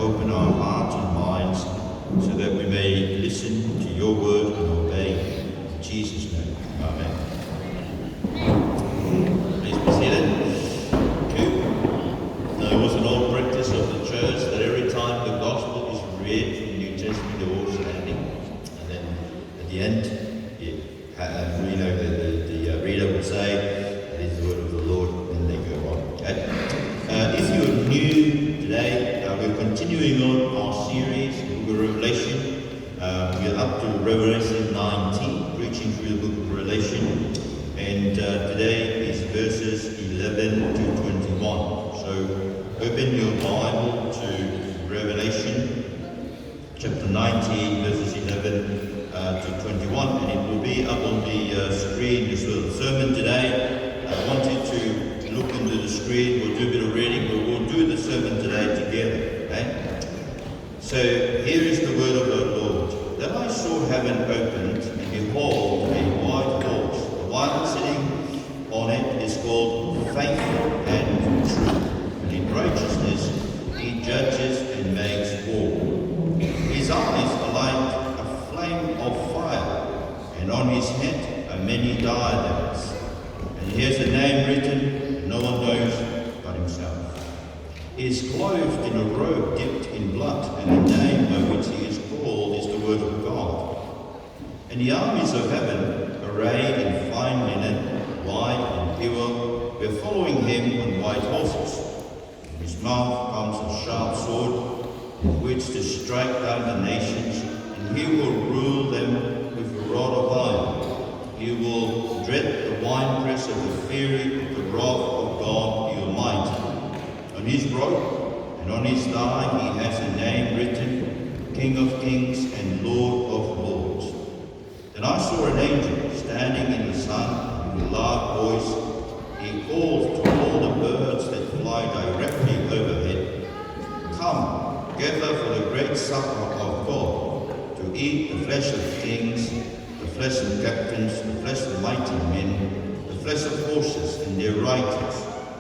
open our hearts and minds so that we may listen to your word and obey. In Jesus' name, amen. Please be seated. Okay. Now, it was an old practice of the church that every time the gospel is read from the New Testament, they're all standing. And then at the end, the reader will say, "It is the word of the Lord," and they go on. Okay? If you're new today, we're continuing on our series in the book of Revelation. We're up to Revelation 19, preaching through the book of Revelation. And today is verses 11 to 21. So open your Bible to Revelation chapter 19, verses 11 to 21, and it will be up on the screen as well. The sermon today, I wanted to look into the screen. We'll do a bit of reading, but we'll do the sermon today together. Okay? So here is the word of the Lord. Then I saw heaven opened, and behold, a white horse. The one sitting on it is called Faithful and True, and in righteousness he judges and makes war. His eyes are like flame of fire, and on his head are many diadems. And he has a name written no one knows but himself. He is clothed in a robe dipped in blood, and the name by which he is called is the Word of God. And the armies of heaven, arrayed in fine linen, white and pure, were following him on white horses. In his mouth comes a sharp sword, with which to strike down the nations, and he will rule them with a rod of iron. He will tread the winepress of the fury of the wrath of God the Almighty. On his robe and on his thigh he has a name written, King of Kings and Lord of Lords. Then I saw an angel standing in the sun with a loud voice. He called to all the birds that fly directly overhead, "Come, gather for the great supper of God, to eat the flesh of kings, the flesh of captains, the flesh of mighty men, the flesh of horses and their riders,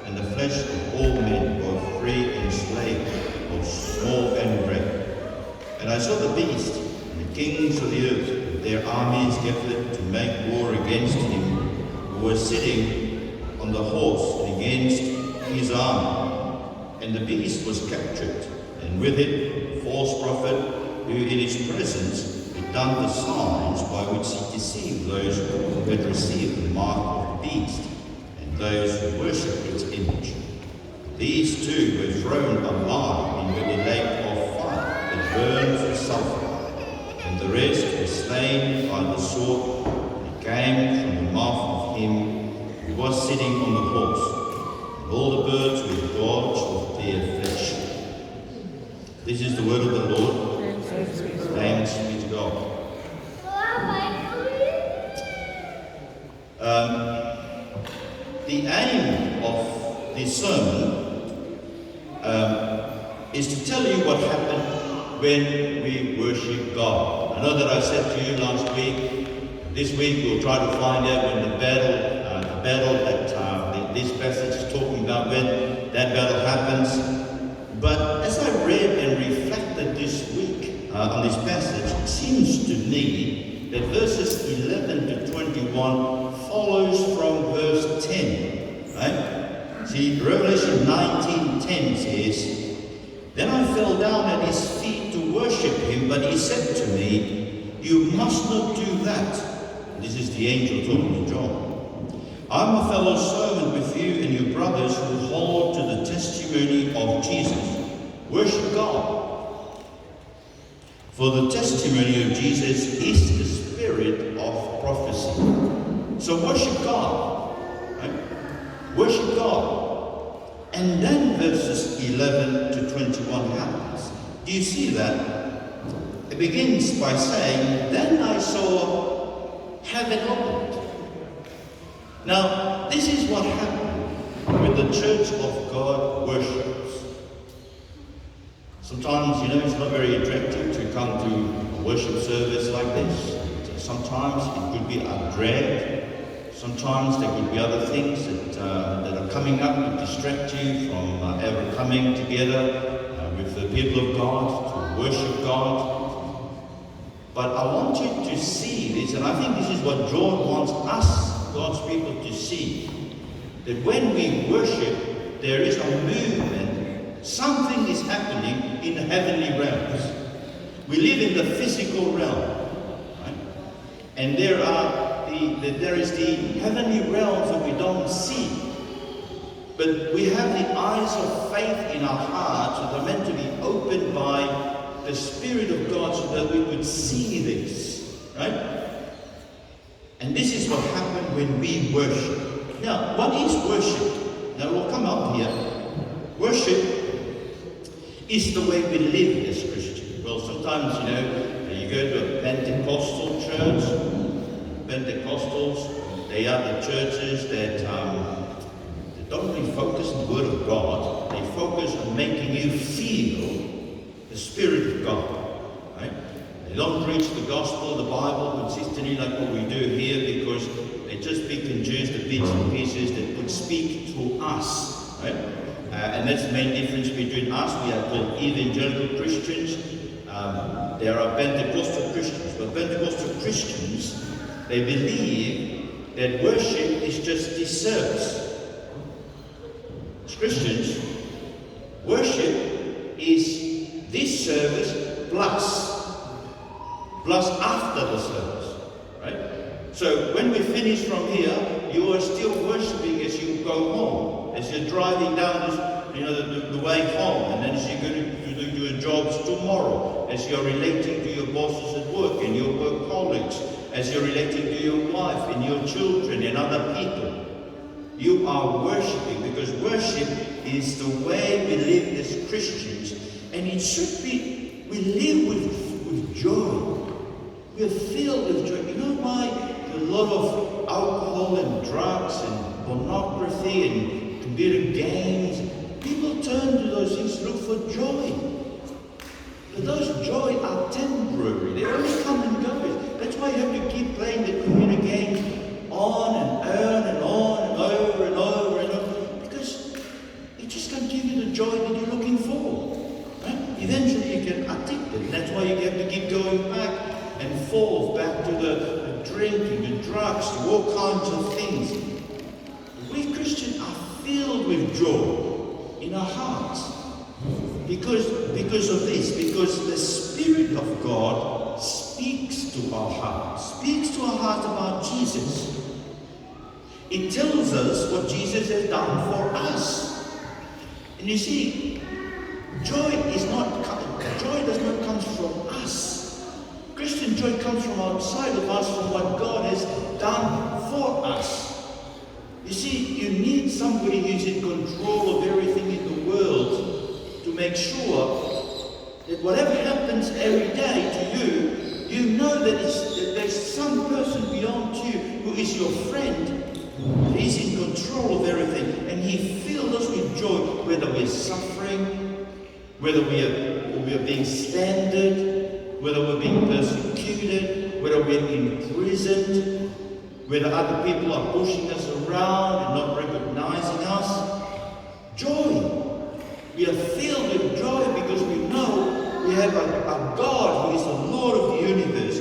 and the flesh of all men, both free and slave, both small and great." And I saw the beast and the kings of the earth with their armies gathered to make war against him who was sitting on the horse and against his army. And the beast was captured, and with it a false prophet, who in his presence had done the signs by which he deceived those who had received the mark of the beast, and those who worshipped its image. These two were thrown alive into the lake of fire that burns with sulfur, and the rest were slain by the sword that came from the mouth of him who was sitting on the horse, and all the birds were gorged of their flesh. This is the word of the Lord. Thanks be to God. The aim of this sermon is to tell you what happened when we worship God. I know that I said to you last week, this week we'll try to find out when the battle that this passage is talking about, when that battle happens. But as I read and reflected this week on this passage, it seems to me that verses 11 to 21 follows from verse 10. Right? See, Revelation 19:10 says, "Then I fell down at his feet to worship him, but he said to me, 'You must not do that.'" This is the angel talking to John. "I'm a fellow servant with you and your brothers who hold to the testimony of Jesus. Worship God. For the testimony of Jesus is the spirit of prophecy." So worship God. Right? Worship God. And then verses 11 to 21 happens. Do you see that? It begins by saying, "Then I saw heaven opened." Now, this is what happened when the church of God worships. Sometimes, it's not very attractive to come to a worship service like this. Sometimes it could be a drag. Sometimes there could be other things that are coming up that distract you from ever coming together with the people of God to worship God. But I want you to see this, and I think this is what John wants us, God's people, to see. That when we worship, there is a movement. Something is happening in the heavenly realms. We live in the physical realm, right? And there is the heavenly realms that we don't see. But we have the eyes of faith in our hearts that are meant to be opened by the Spirit of God so that we could see this, right? And this is what happened when we worship. Now, what is worship? Now, we'll come up here. Worship is the way we live as Christians. Well, sometimes, you go to a Pentecostal church. Pentecostals, they are the churches that don't really focus on the Word of God. They focus on making you feel the Spirit of God. Right? They don't preach the gospel, the Bible, consistently like what we do here, because they just pick and choose the bits and pieces that would speak to us. Right? And that's the main difference between us. We are called evangelical Christians. There are Pentecostal Christians. But Pentecostal Christians, they believe that worship is just this service. As Christians, worship is this service plus after the service, right? So when we finish from here, you are still worshiping as you go home, as you're driving down this, the way home, and then as you're going to do your jobs tomorrow, as you're relating to your bosses at work and your work colleagues, as you're relating to your wife and your children and other people. You are worshipping, because worship is the way we live as Christians, and it should be, we live with joy. We're filled with joy. You know why a lot of alcohol and drugs and pornography and computer games, people turn to those things to look for joy. But those joy are temporary. They only come and go. That's why you have to keep playing the computer games on and on and over and over and over, because it just can't give you the joy that you're looking for. Right? Eventually you get addicted. That's why you have to keep going back and forth, back to the drinking, the drugs, to all kinds of things. We Christians are filled with joy in our hearts because of this, because the Spirit of God speaks to our hearts about Jesus. It tells us what Jesus has done for us. And you see, joy does not come from us. Christian joy comes from outside of us, from what God has done for us. You see, you need somebody who's in control of everything in the world to make sure that whatever happens every day to you, you know that there's some person beyond you who is your friend. He's in control of everything, and He fills us with joy, whether we're suffering, whether we are being slandered, whether we're being persecuted, whether we're imprisoned, whether other people are pushing us around and not recognizing us. Joy. We are filled with joy because we know we have a God who is the Lord of the universe,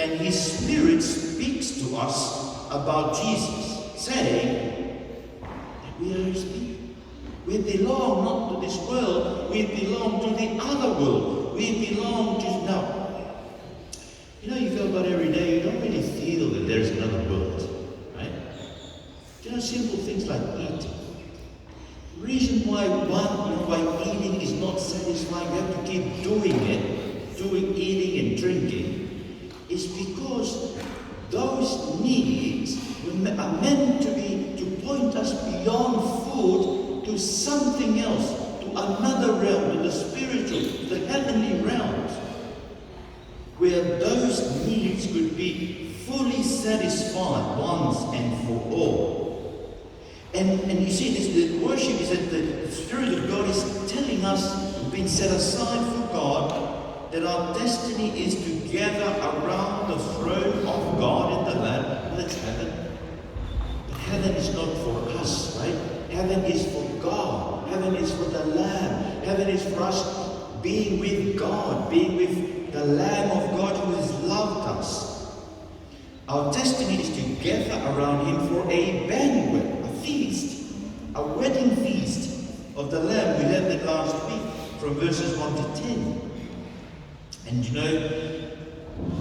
and His Spirit speaks to us about Jesus, saying that we are His people. We belong not to this world, we belong to the other world. We belong to now. You go about every day, you don't really feel that there's another world, right? Simple things like eating. The reason why eating is not satisfying, you have to keep doing it, eating and drinking, is because those needs are meant to point us beyond food to something else, to another realm, to the spiritual, to the heavenly realms, where those needs could be fully satisfied once and for all. And you see, the worship is that the Spirit of God is telling us, we've been set aside for God, that our destiny is to gather around the throne of God in the land, that's heaven. heaven is not for us, right? Heaven is for God. Heaven is for the Lamb. Heaven is for us being with God, being with the Lamb of God who has loved us. Our destiny is to gather around him for a banquet, a feast, a wedding feast of the Lamb. We learned that last week from verses 1 to 10. And you know,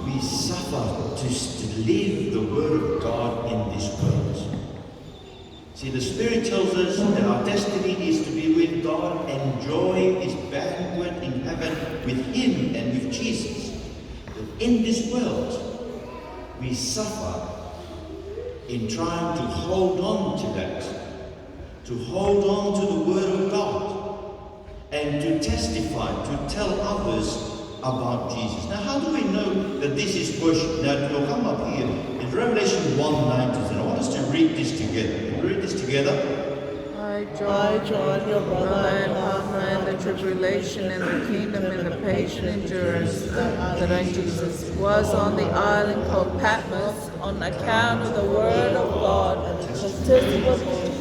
we suffer to live the Word of God in this world. See, the Spirit tells us that our destiny is to be with God, enjoy this banquet in heaven with him and with Jesus. But in this world, we suffer in trying to hold on to that, to hold on to the Word of God, and to testify, to tell others about Jesus. Now, how do we know that this is worship? Now, we'll come up here in Revelation 1:19, and I want us to read this together. Can we read this together? I, John, your brother and partner in the tribulation and the kingdom and the patient endurance that I Jesus was on the island called Patmos on account of the word of God and the testimony.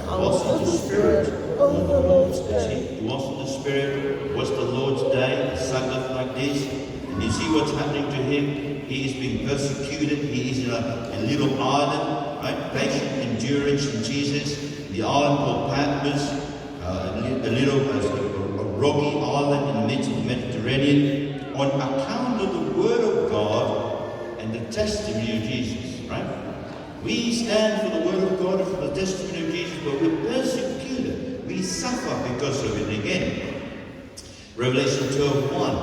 I was in the Spirit of the Lord's day. He was in the Spirit. It was the Lord's day, a Sabbath like this. And you see what's happening to him? He is being persecuted. He is in a little island, right? Patient endurance in Jesus. The island called Patmos, a rocky island in the midst of the Mediterranean, on account of the Word of God and the testimony of Jesus, right? We stand for the Word of God and for the testimony of Jesus, but we're persecuted. We suffer because of it. Again, Revelation 12:1.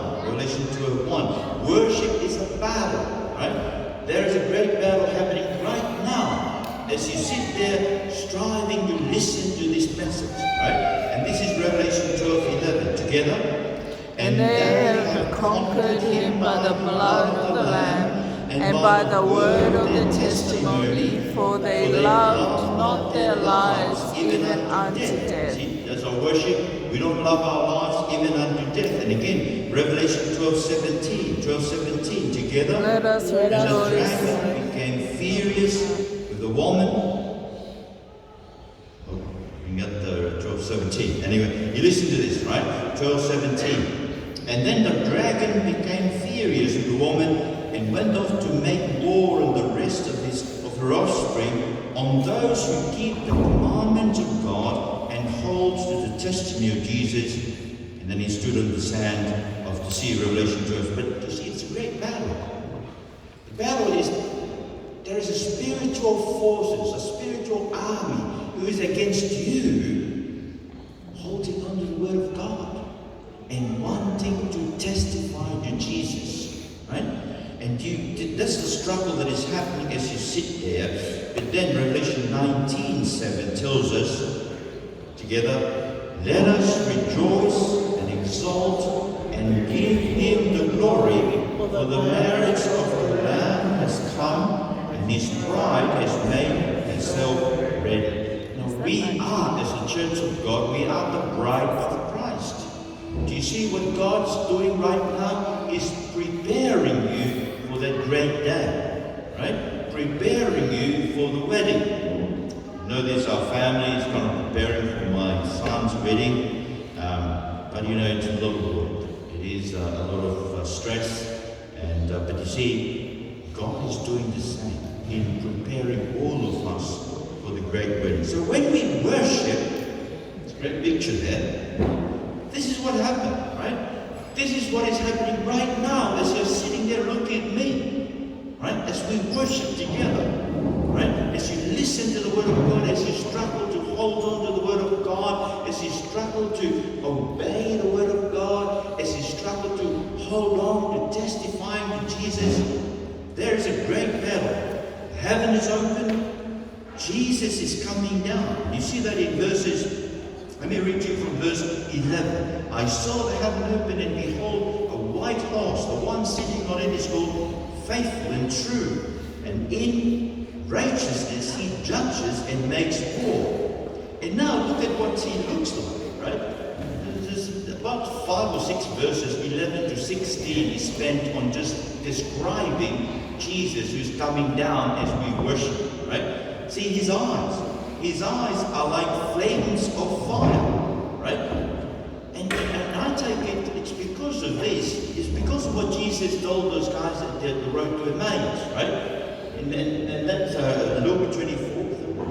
Worship is a battle, right? There is a great battle happening right now as you sit there striving to listen to this message, right? And this is Revelation 12:11. Together. And they have conquered him by the blood of the Lamb and by the word of the testimony, for they loved not their lives even unto death. See, that's our worship. We don't love our lives even unto death. And again, Revelation 12:17. Together. Let us And the rejoice. dragon became furious with the woman. Oh, bring up the 12:17. Anyway, you listen to this, right? 12:17. And then the dragon became furious with the woman and went off to make war on the rest of her offspring, on those who keep the commandments of God and hold to the testimony of Jesus. And then he stood on the sand of the sea, Revelation 12. But you see, it's a great battle. The battle is, there is a spiritual forces, a spiritual army who is against you, holding on to the Word of God and wanting to testify to Jesus, right? And that's the struggle that is happening as you sit there. But then Revelation 19:7 tells us, together, let us rejoice and exult and give him the glory, for the marriage of the Lamb has come, and his bride has made herself ready. Now we are, as the church of God, we are the bride of Christ. Do you see what God's doing right now? Is preparing you for that great day, right? Preparing you for the wedding. You know, there's our family is kind of preparing for my son's wedding, but you know, it's a lot of work. It is a lot of stress, and but you see, God is doing the same in preparing all of us for the great wedding. So when we worship, it's a great picture there. This is what happened, right? This is what is happening right now as you're sitting there looking at me, right? As we worship together, right? As you listen to the Word of God, as you struggle to hold on to the Word of God, as you struggle to obey the Word of God, as you struggle to hold on to testifying to Jesus, there is a great battle. Heaven is open. Jesus is coming down. You see that in verses. Let me read to you from verse 11. I saw the heaven open, and behold, a white horse. The one sitting on it is called Faithful and True. And in righteousness he judges and makes war. And now look at what he looks like, right? There's about 5 or 6 verses, 11 to 16, is spent on just describing Jesus who's coming down as we worship, right? See, his eyes are like flames of fire, right? And I take it, it's because of this, it's because of what Jesus told those guys at the road to Emmaus, right? And that's Luke 24.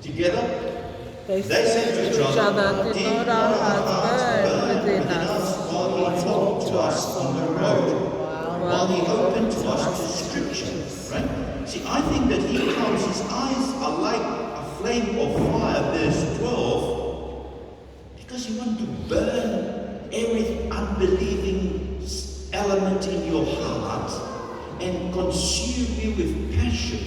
Together, They said to each other, did not our hearts burn within us while he talked to us on the road, while he opened to us the scriptures, right? See, I think that he comes, his eyes are like a flame of fire, verse 12, because he wants to burn every unbelieving element in your heart and consume you with passion,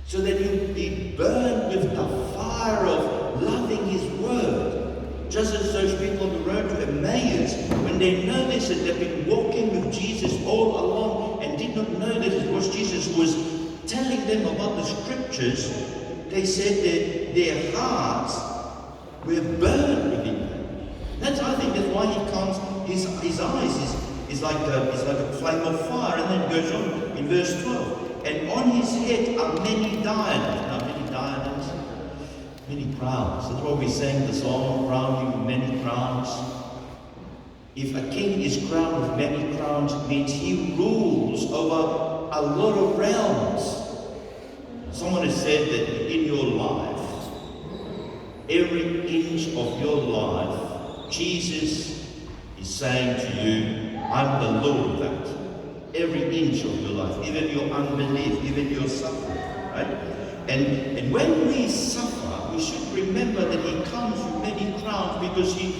so that you'll be burned with the fire of loving his word. Just as those people on the road to Emmaus, when they noticed that they've been walking with Jesus all along and did not know that it was Jesus who was telling them about the scriptures, they said that their hearts were burned within them. I think that's why he comes, his eyes is like a flame of fire. And then it goes on in verse 12. And on his head are many diadems. Now, many diadems, many crowns. That's why we sang the song, crown you with many crowns. If a king is crowned with many crowns, it means he rules over a lot of realms. Someone has said that in your life, every inch of your life, Jesus is saying to you, I'm the Lord of that. Every inch of your life, even your unbelief, even your suffering, right? And when we suffer, we should remember that he comes with many crowns because he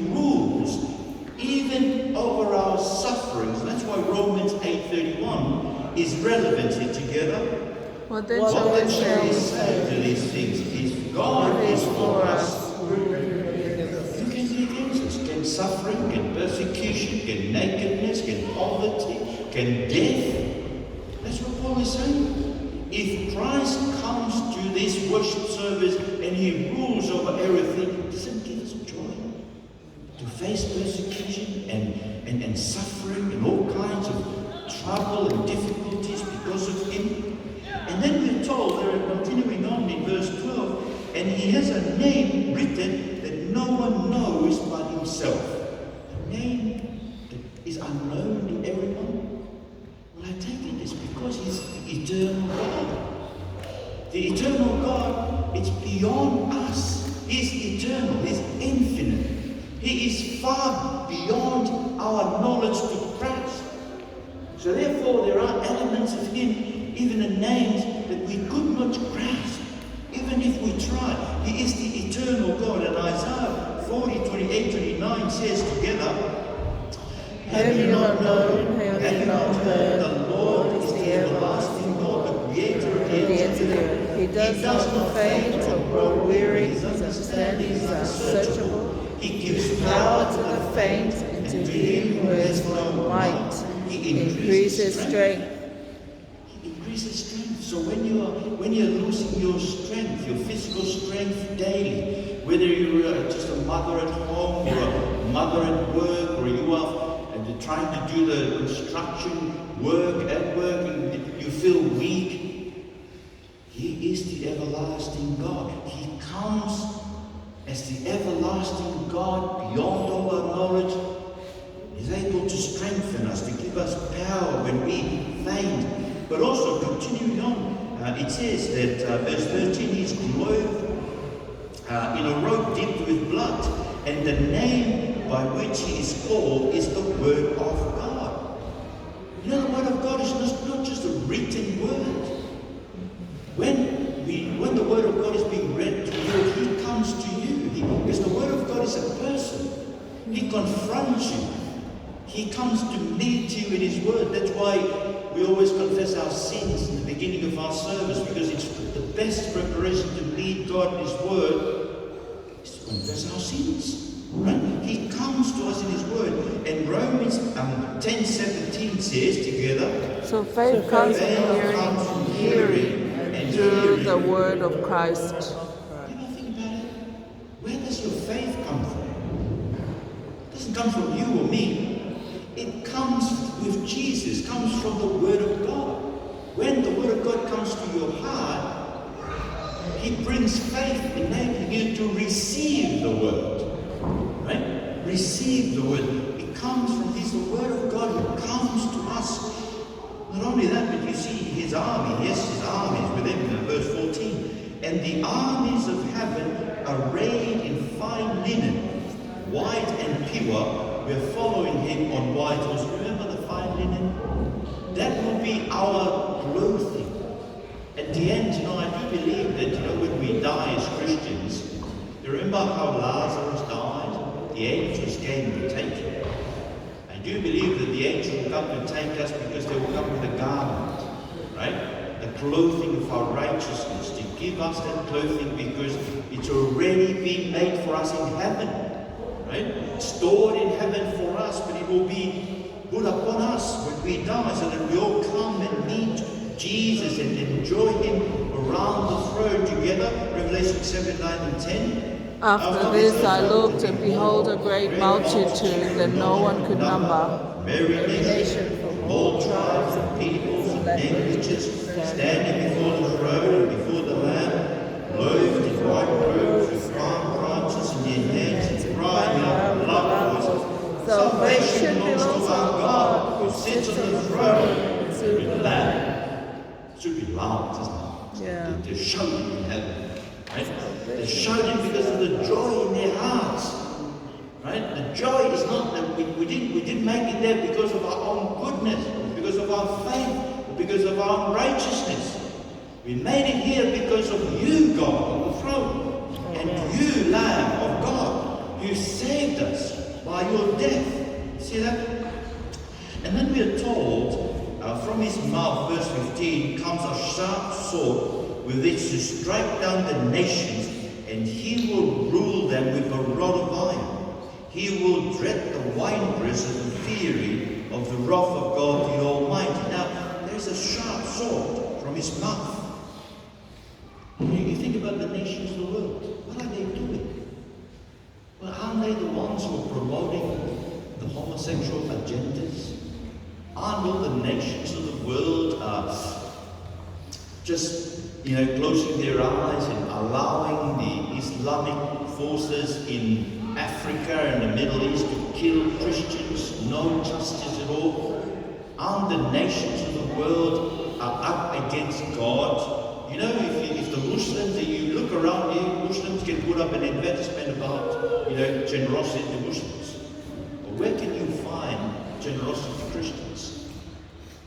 rules even over our sufferings. That's why Romans 8:31 is relevant here together. What then shall we say to these things? If God is for us, who can be against us? Can suffering, can persecution, can nakedness, can poverty, can death? That's what Paul is saying. If Christ comes to this worship service and he rules over everything, doesn't it give us joy to face persecution and suffering and all kinds of trouble and difficulties because of him? And then we're told, they're continuing on in verse 12, and he has a name written that no one knows but himself. A name that is unknown to everyone. Well, I take it it's because he's the eternal God. The eternal God, it's beyond us. He's eternal, he's infinite. He is far beyond our knowledge to grasp. So therefore there are elements of him, even in names, that we could not grasp, even if we try. He is the eternal God. And Isaiah 40:28-29 says together, have you not known, have you not heard, the Lord is the everlasting God, the creator of the earth. He does not faint or grow weary, his understandings are searchable. He gives Power to the faint, and to him who has no might, he increases strength. He increases strength. So when you're losing your strength, your physical strength daily, whether you're just a mother at home or a mother at work, or you are trying to do the construction work at work, and you feel weak, he is the everlasting God. He comes as the everlasting God beyond all our knowledge. He's able to strengthen us, to give us power when we faint. But also, continuing on, it says that, verse 13, he's clothed in a robe dipped with blood, and the name by which he is called is the Word of God. You know, the Word of God is not just a written word. When the Word of God is being read to you, he comes to you. Because the Word of God is a person. He confronts you. He comes to meet you in his Word. That's why we always confess our sins in the beginning of our service, because it's the best preparation to meet God in his Word is to confess our sins. Right? He comes to us in his Word. And Romans 10:17 says together, So faith comes from hearing, and through the word of Christ. You know, think about it. Where does your faith come from? It doesn't come from you or me. It comes with Jesus, comes from the Word of God. when the Word of God comes to your heart, He brings faith, enabling you to receive the Word. Right? Receive the Word. It comes from His Word of God. It comes to us. Not only that, but you see His army. Yes, His army is with Him in verse 14. And the armies of heaven, arrayed in fine linen, white and pure, we're following Him on white horses. Remember the fine linen? That will be our clothing. At the end, I do believe that, when we die as Christians, you remember how Lazarus died? The angels came to take him. I do believe that the angels will come to take us because they will come with a garment, right? The clothing of our righteousness, to give us that clothing because it's already been made for us in heaven, right? Stored in heaven for us, but it will be put upon us when we die, so that we all come and meet Jesus and enjoy Him around the throne together. Revelation 7, 9 and 10. After this I looked, and behold, a great multitude that no one could number. Every nation from all tribes and peoples and languages, standing before the throne and before the Lamb, clothed in white robes with palm branches in their hands, and crying out in loud voices, Salvation belongs to our God, who sits on the throne and to the Lamb. It should be loud, isn't it? Yeah. They're shouting in heaven. Right? They're shouting because of the joy in their hearts. Right? The joy is not that we didn't make it there because of our own goodness, because of our faith, or because of our righteousness. We made it here because of you, God, on the throne. And you, Lamb of God, you saved us by your death. See that? And then we are told, from His mouth, verse 15, comes a sharp sword with which to strike down the nations, and He will rule them with a rod of iron. He will dread the winepress of the fury of the wrath of God the Almighty. Now, there's a sharp sword from His mouth. You think about the nations of the world. What are they doing? Well, aren't they the ones who are promoting the homosexual agendas? Aren't all the nations of the world just, closing their eyes and allowing the Islamic forces in Africa and the Middle East to kill Christians? No justice at all. Aren't the nations of the world up against God? If the Muslims, you look around here, Muslims can put up an advertisement about, generosity to Muslims. But where can you find generosity to Christians?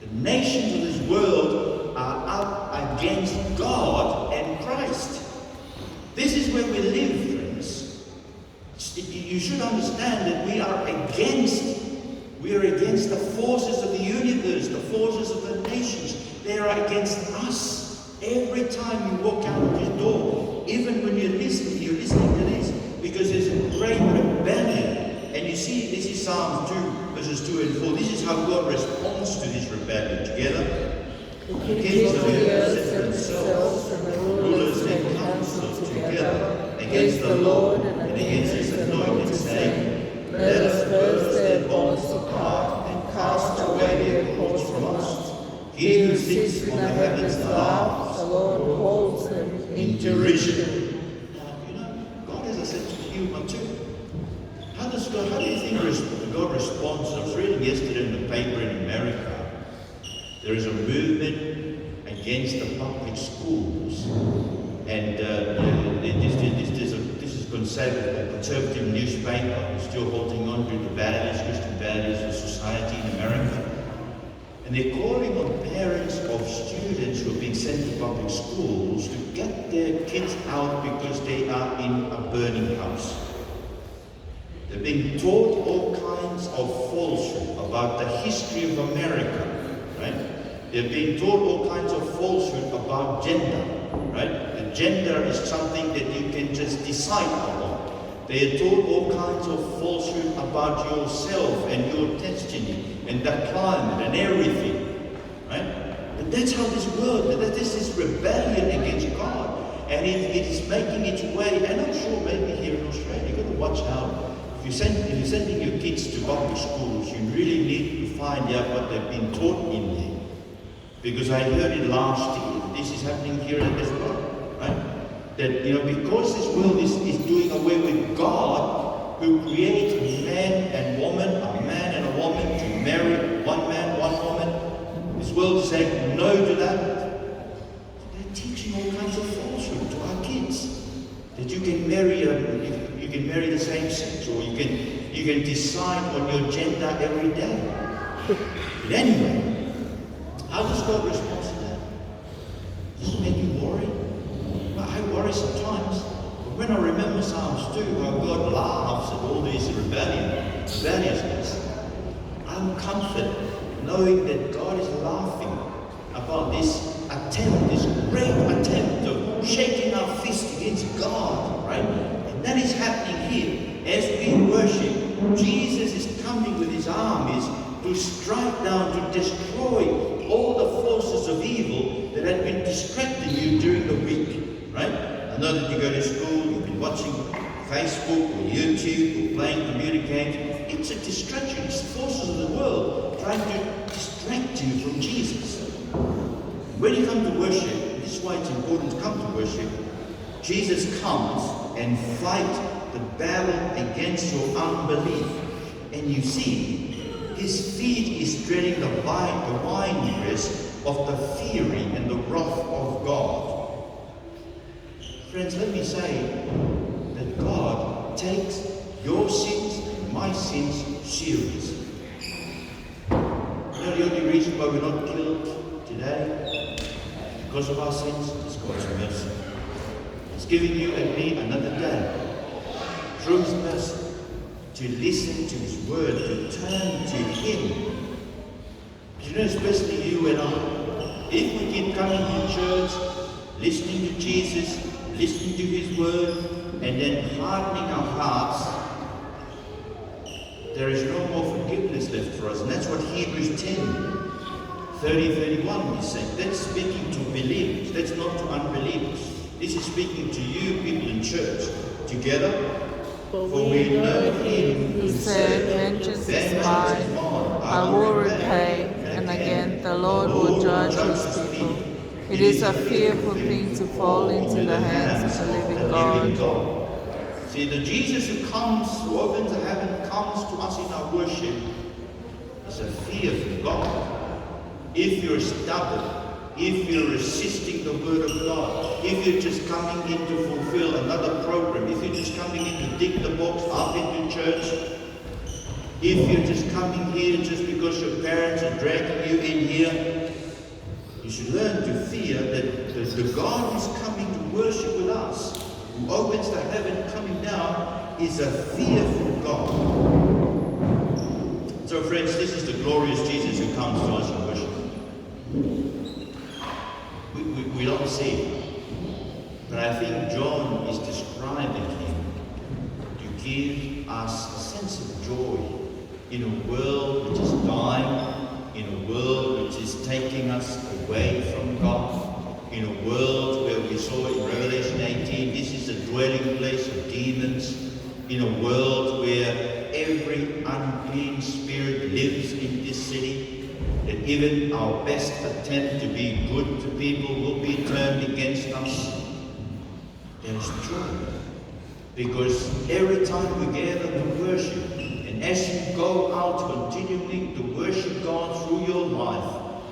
The nations of this world are up against God and Christ. This is where we live, friends. You should understand that we are against the forces of the universe, the forces of the nations. They are against us. Every time you walk out of this door, even when you're listening to this, because there's a great rebellion. And you see, this is Psalm 2, verses 2 and 4. This is how God responds to this rebellion. Together. The kings of the earth set themselves, and the rulers take counsel together against the Lord and against His anointed, saying, Let us burst their bonds apart and cast away their cords from us. He who sits in the heavens laughs, the Lord holds them in derision. God has a sense of humor too. How do you think God responds? I was reading yesterday in the paper in America. There is a movement against the public schools, and this is conservative newspaper who's still holding on to the values, Christian values of society in America. And they're calling on parents of students who are being sent to public schools to get their kids out because they are in a burning house. They're being taught all kinds of falsehood about the history of America, right? They're being taught all kinds of falsehood about gender, right? The gender is something that you can just decide upon. They are taught all kinds of falsehood about yourself and your destiny and the climate and everything, right? But that's how this world, this is rebellion against God, and it is making its way. And I'm sure maybe here in Australia, you've got to watch out. If you're sending your kids to public schools, you really need to find out what they've been taught in there. Because I heard it last year. This is happening here as well, right? That, because this world is doing away with God, who created man and woman, a man and a woman, to marry one man, one woman. This world is saying no to that. They're teaching all kinds of falsehood to our kids. That you can marry the same sex, or you can decide on your gender every day. But anyway, how does God respond to that? Does it make you worry? Well, I worry sometimes. But when I remember Psalms 2, how God laughs at all this rebelliousness, I'm comforted knowing that God is laughing about this attempt, this great attempt of shaking our fist against God, right? And that is happening here. As we worship, Jesus is coming with his armies to strike down, to destroy all the forces of evil that had been distracting you during the week, right? I know that you go to school, you've been watching Facebook or YouTube or playing computer games. It's a distraction. It's the forces of the world trying to distract you from Jesus. When you come to worship, this is why it's important to come to worship, Jesus comes and fights the battle against your unbelief. And you see, his feet is treading the winepress of the fury and the wrath of God. Friends, let me say that God takes your sins and my sins seriously. The only reason why we're not killed today because of our sins is God's mercy. He's giving you and me another day through his mercy to listen to his word, to turn to him. Especially you and I. If we keep coming to church, listening to Jesus, listening to his word, and then hardening our hearts, there is no more forgiveness left for us. And that's what Hebrews 10, 30-31 is saying. That's speaking to believers. That's not to unbelievers. This is speaking to you people in church. Together, for we know him who said, vengeance is mine, I will repay. And again, the Lord will judge his people. It is a fearful thing to fall into the hands of the living God. See, the Jesus who opens the heaven, comes to us in our worship, is a fear from God. If you're stubborn, if you're resisting the word of God, if you're just coming in to fulfill another program, if you're just coming in to tick the box up into church, if you're just coming here just because your parents are dragging you in here, you should learn to fear that the God who's coming to worship with us, who opens the heaven coming down, is a fearful God. So friends, this is the glorious Jesus who comes to us in worship. We don't see him, but I think John is describing him to give us a sense of joy in a world which is dying, in a world which is taking us away from God, in a world where we saw in Revelation 18, this is a dwelling place of demons, in a world where every unclean spirit lives in this city, that even our best attempt to be good to people will be turned against us. There is joy. Because every time we gather to worship, and as you go out continuing to worship God through your life,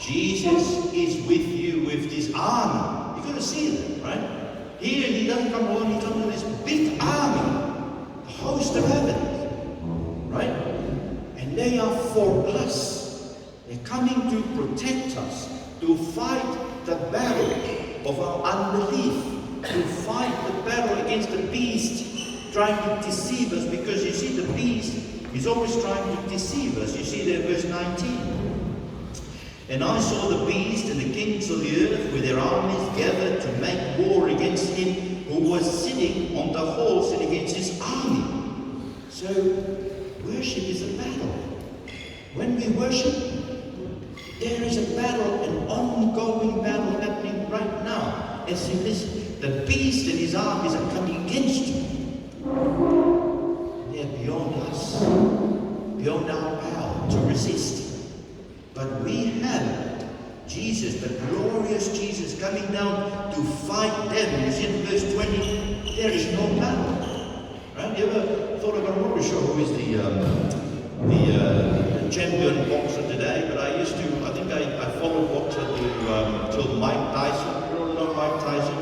Jesus is with you with his army. You're going to see that, right? Here he doesn't come alone, he comes with this big army, the host of heaven, right? And they are for us. They're coming to protect us, to fight the battle of our unbelief, to fight the battle against the beast trying to deceive us, because you see the beast is always trying to deceive us. You see there verse 19. And I saw the beast and the kings of the earth with their armies gathered to make war against him who was sitting on the horse and against his army. So worship is a battle. When we worship, there is a battle, an ongoing battle happening right now. As you listen, the beast and his armies are coming against you. They are beyond us, beyond our power to resist. But we have Jesus, the glorious Jesus coming down to fight them. You see in verse 20, there is no battle. Right? You ever thought about, I'm not sure who is the champion boxer today, but I think I followed boxer till Mike Tyson. You all know Mike Tyson?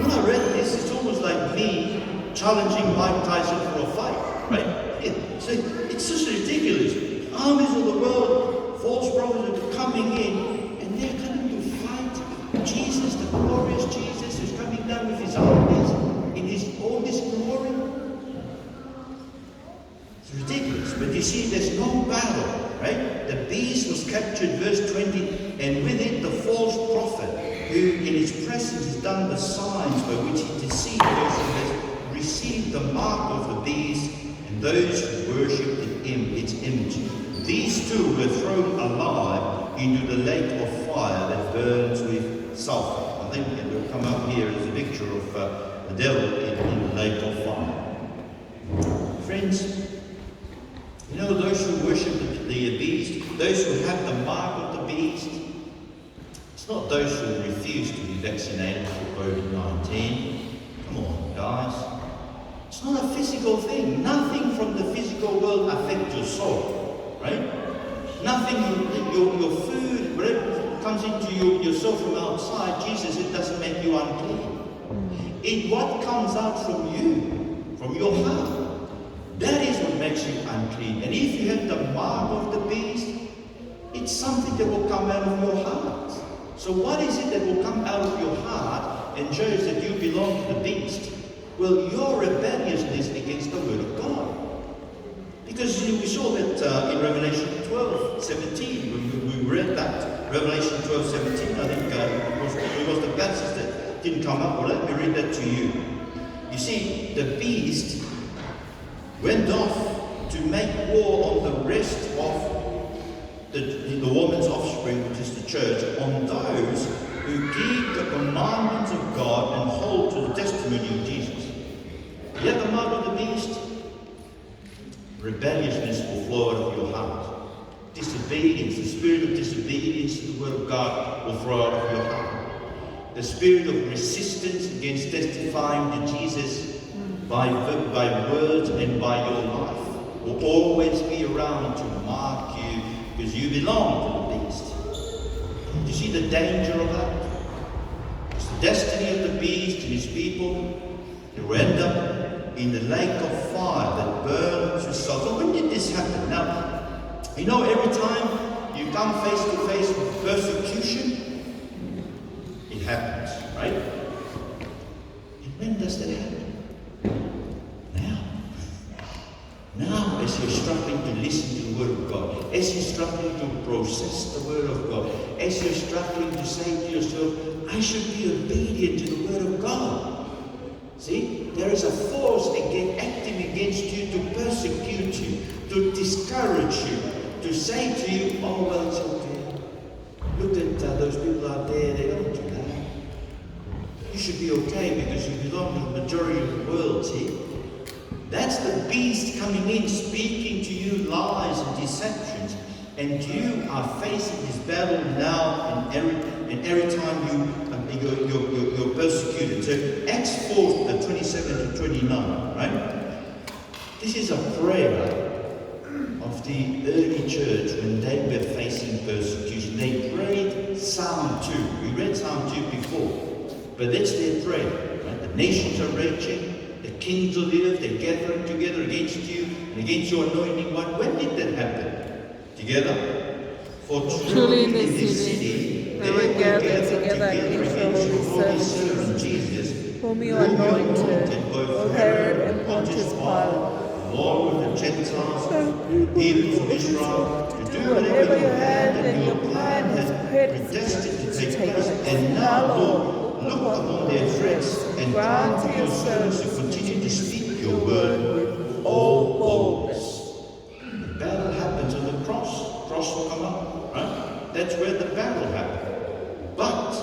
When I read this, it's almost like me challenging Mike Tyson for a fight, right? It's just ridiculous. Armies of the world, false prophets are coming in, and they're coming to fight Jesus, the glorious Jesus, who's coming down with his armies in all his glory. It's ridiculous, but you see, there's no battle, right? The beast was captured, verse 20, and with it the false prophet, who in his presence has done the signs by which he deceived those who have received the mark of the beast and those who worshipped its image. These two were thrown alive into the lake of fire that burns with sulfur. I think it will come up here as a picture of the devil in the lake of fire. Friends, you know those who worship the beast, those who have the mark of the beast, it's not those who refuse to be vaccinated for COVID-19. Come on, guys. It's not a physical thing. Nothing from the physical world affects your soul, right? Nothing, your food, whatever comes into your soul from outside, Jesus, it doesn't make you unclean. It's what comes out from you, from your heart. That is what makes you unclean. And if you have the mark of the beast, it's something that will come out of your heart. So what is it that will come out of your heart and shows that you belong to the beast? Well, your rebelliousness against the word of God. Because we saw that in Revelation 12:17, when we read that. Revelation 12:17, I think it was the passage that didn't come up. Well, let me read that to you. You see, the beast went off to make war on the rest of the woman's offspring, which is the church, on those who keep the commandments of God and hold to the testimony of Jesus. You have the mark of the beast, rebelliousness will flow out of your heart. Disobedience, the spirit of disobedience to the word of God will flow out of your heart. The spirit of resistance against testifying to Jesus by words and by your life will always be around to mark you because you belong to the beast. Do you see the danger of that? It's the destiny of the beast and his people to end up in the lake of fire that burns with sulfur. So when did this happen? Now, you know, every time you come face to face with persecution, it happens, right? And when does that happen? Now, as you're struggling to listen to the word of God, as you're struggling to process the word of God, as you're struggling to say to yourself, I should be obedient to the word of God. See, there is a force acting against you to persecute you, to discourage you, to say to you, oh, well, it's okay. Look at those people out there, they don't do that. You should be okay because you belong to the majority of the world, see? That's the beast coming in, speaking to you lies and deceptions. And you are facing this battle now and every time you're persecuted. So Acts 4, 27 to 29, right? This is a prayer of the early church when they were facing persecution. They prayed Psalm 2. We read Psalm 2 before. But that's their prayer. Right? The nations are raging. The kings of the earth, they're gathering together against you and against your anointing one. When did that happen? Together? For truly in this city, they were gathered together against your holy servant Jesus, whom you anointed, both Herod and Pontius Pilate, Lord of the Gentiles, people of Israel, to do whatever your hand and your plan has predestined to take place. And now, Lord, look upon their threats and grant to your servants to continue to speak your word with all boldness. The battle happens on the cross. The cross will come up, right? That's where the battle happened. But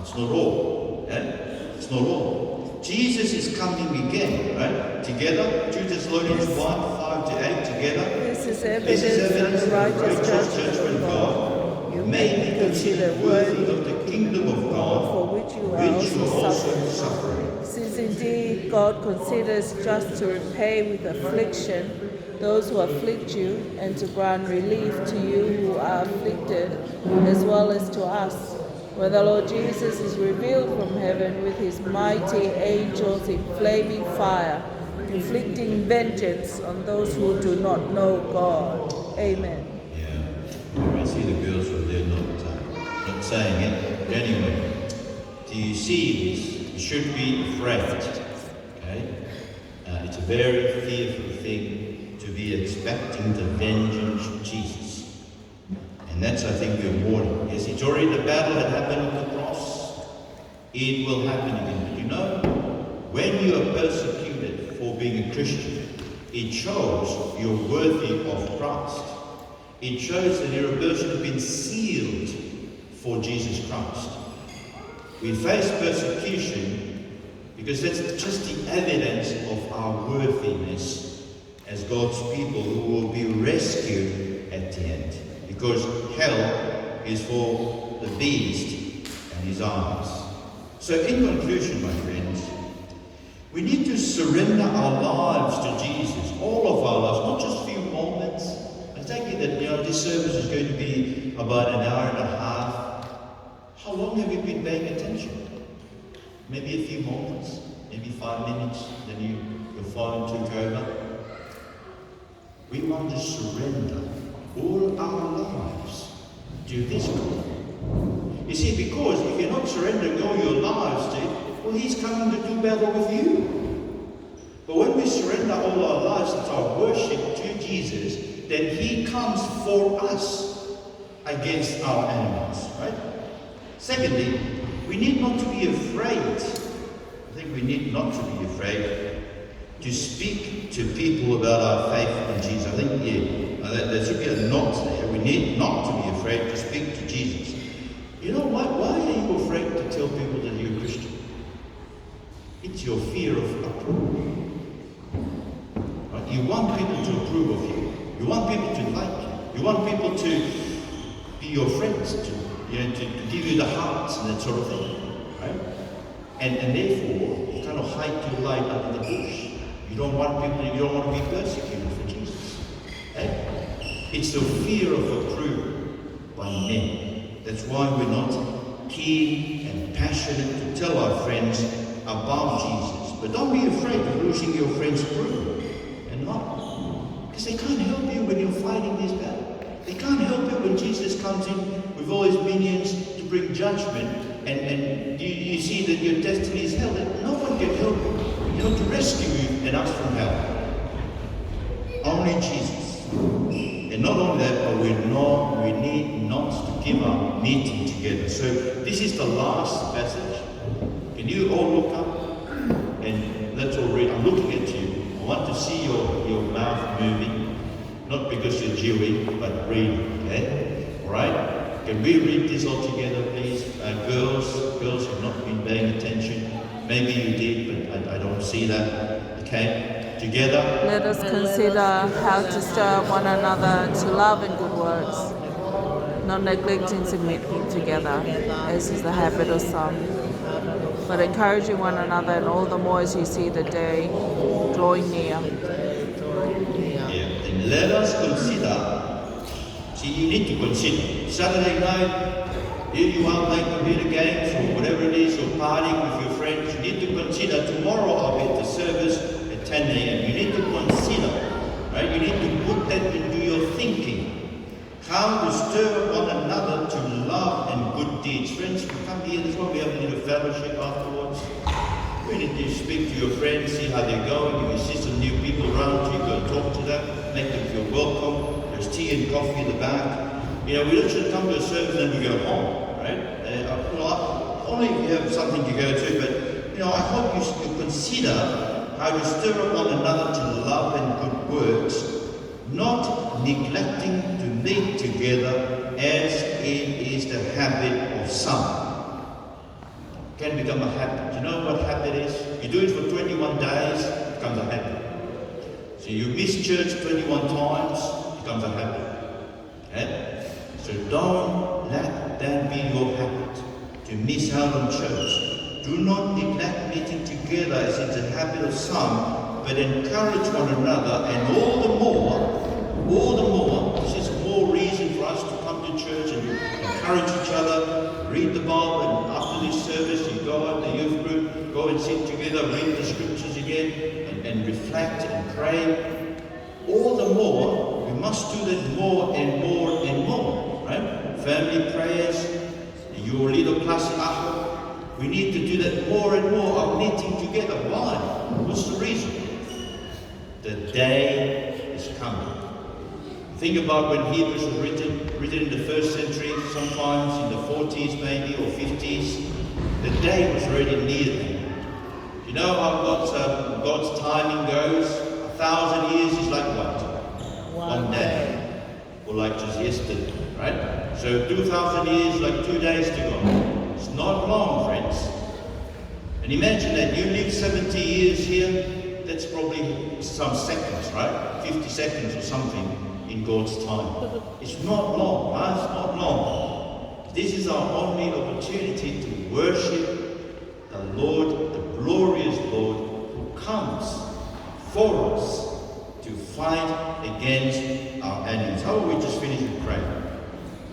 it's not all. It's not all. Jesus is coming again, right? Together, 2 Thessalonians 1, 5 to 8, together. This is evidence of the righteous judgment of God. you may be considered worthy of the kingdom of God, for which you are which you are also suffering. Since indeed God considers just to repay with affliction those who afflict you, and to grant relief to you who are afflicted, as well as to us, when the Lord Jesus is revealed from heaven with his mighty angels in flaming fire, inflicting vengeance on those who do not know God. Amen. Yeah, I see the girls were there not saying it. But anyway, do you see this? You should be afraid. Okay? It's a very fearful thing to be expecting the vengeance of Jesus. And that's, I think, we're warning. Yes, it's already the battle that happened on the cross. It will happen again. But you know, when you are persecuted for being a Christian, it shows you're worthy of Christ. It shows that you're a person who's been sealed for Jesus Christ. We face persecution because that's just the evidence of our worthiness as God's people who will be rescued at the end. Because hell is for the beast and his armies. So in conclusion, my friends, we need to surrender our lives to Jesus, all of our lives, not just a few moments. I take it that this service is going to be about an hour and a half. How long have you been paying attention? Maybe a few moments, maybe 5 minutes, then your phone took over. We want to surrender all our lives to this God. You see, because if you're not surrendering all your lives to Him, well, He's coming to do battle with you. But when we surrender all our lives to our worship to Jesus, then He comes for us against our enemies, right? Secondly, we need not to be afraid. I think we need not to be afraid to speak to people about our faith in Jesus. I think, there should be a not there. We need not to be afraid to speak to Jesus. You know, why are you afraid to tell people that you're a Christian? It's your fear of approval. Right? You want people to approve of you. You want people to like you. You want people to be your friends, to give you the hearts and that sort of thing. Right? And therefore, you kind of hide your light under the bush. You don't want to be persecuted for Jesus. Right? It's the fear of approval by men. That's why we're not keen and passionate to tell our friends about Jesus. But don't be afraid of losing your friends' approval. And not. Because they can't help you when you're fighting this battle. They can't help you when Jesus comes in with all his minions to bring judgment. And you see that your destiny is hell. No one can help you. To rescue you and us from hell. Only Jesus. And not only that, but we need not to give up meeting together. So this is the last passage. Can you all look up? And let's all read. I'm looking at you. I want to see your mouth moving. Not because you're Jewish, but reading. Okay? Alright? Can we read this all together, please? Girls have not been paying attention. Maybe you did, but I don't see that. Okay? Together. Let us consider how to stir one another to love and good works, not neglecting to meet together, as is the habit of some, but encouraging one another, and all the more as you see the day drawing near. Then let us consider. See, you need to consider. Saturday night, here you are playing computer games or whatever it is, or partying with your friends. You need to consider. Tomorrow I'll be at the service at 10 a.m. You need to consider, right? You need to put that into your thinking. How to stir one another to love and good deeds. Friends, we come here, that's why we have a little fellowship afterwards. You need to speak to your friends, see how they're going. If you see some new people around you, go and talk to them, make them feel welcome. There's tea and coffee in the back. We don't should come to a service and then we go home, right? Only if you have something to go to, but I hope you consider how to stir up one another to love and good works, not neglecting to meet together as it is the habit of some. It can become a habit. You know what habit is? You do it for 21 days, it becomes a habit. So you miss church 21 times, it becomes a habit. Okay? So don't let that be your habit, to miss out on church. Do not neglect meeting together as it's a habit of some, but encourage one another, and all the more, this is more reason for us to come to church and encourage each other, read the Bible, and after this service you go out to the youth group, go and sit together, read the scriptures again, and reflect and pray. All the more, we must do that more and more and more, right? Family prayers, your little class in Aho, we need to do that more and more, our meeting together. Why? What's the reason? The day is coming. Think about when Hebrews was written in the first century, sometimes in the 40s maybe, or 50s. The day was already near them. You know how God's timing goes? 1,000 years is like what? One day. Or like just yesterday, right? So 2,000 years like 2 days to go. It's not long, friends. And imagine that you live 70 years here, that's probably some seconds, right? 50 seconds or something in God's time. It's not long, right? It's not long. This is our only opportunity to worship the Lord, the glorious Lord, who comes for us to fight against our enemies. How will we just finish with prayer?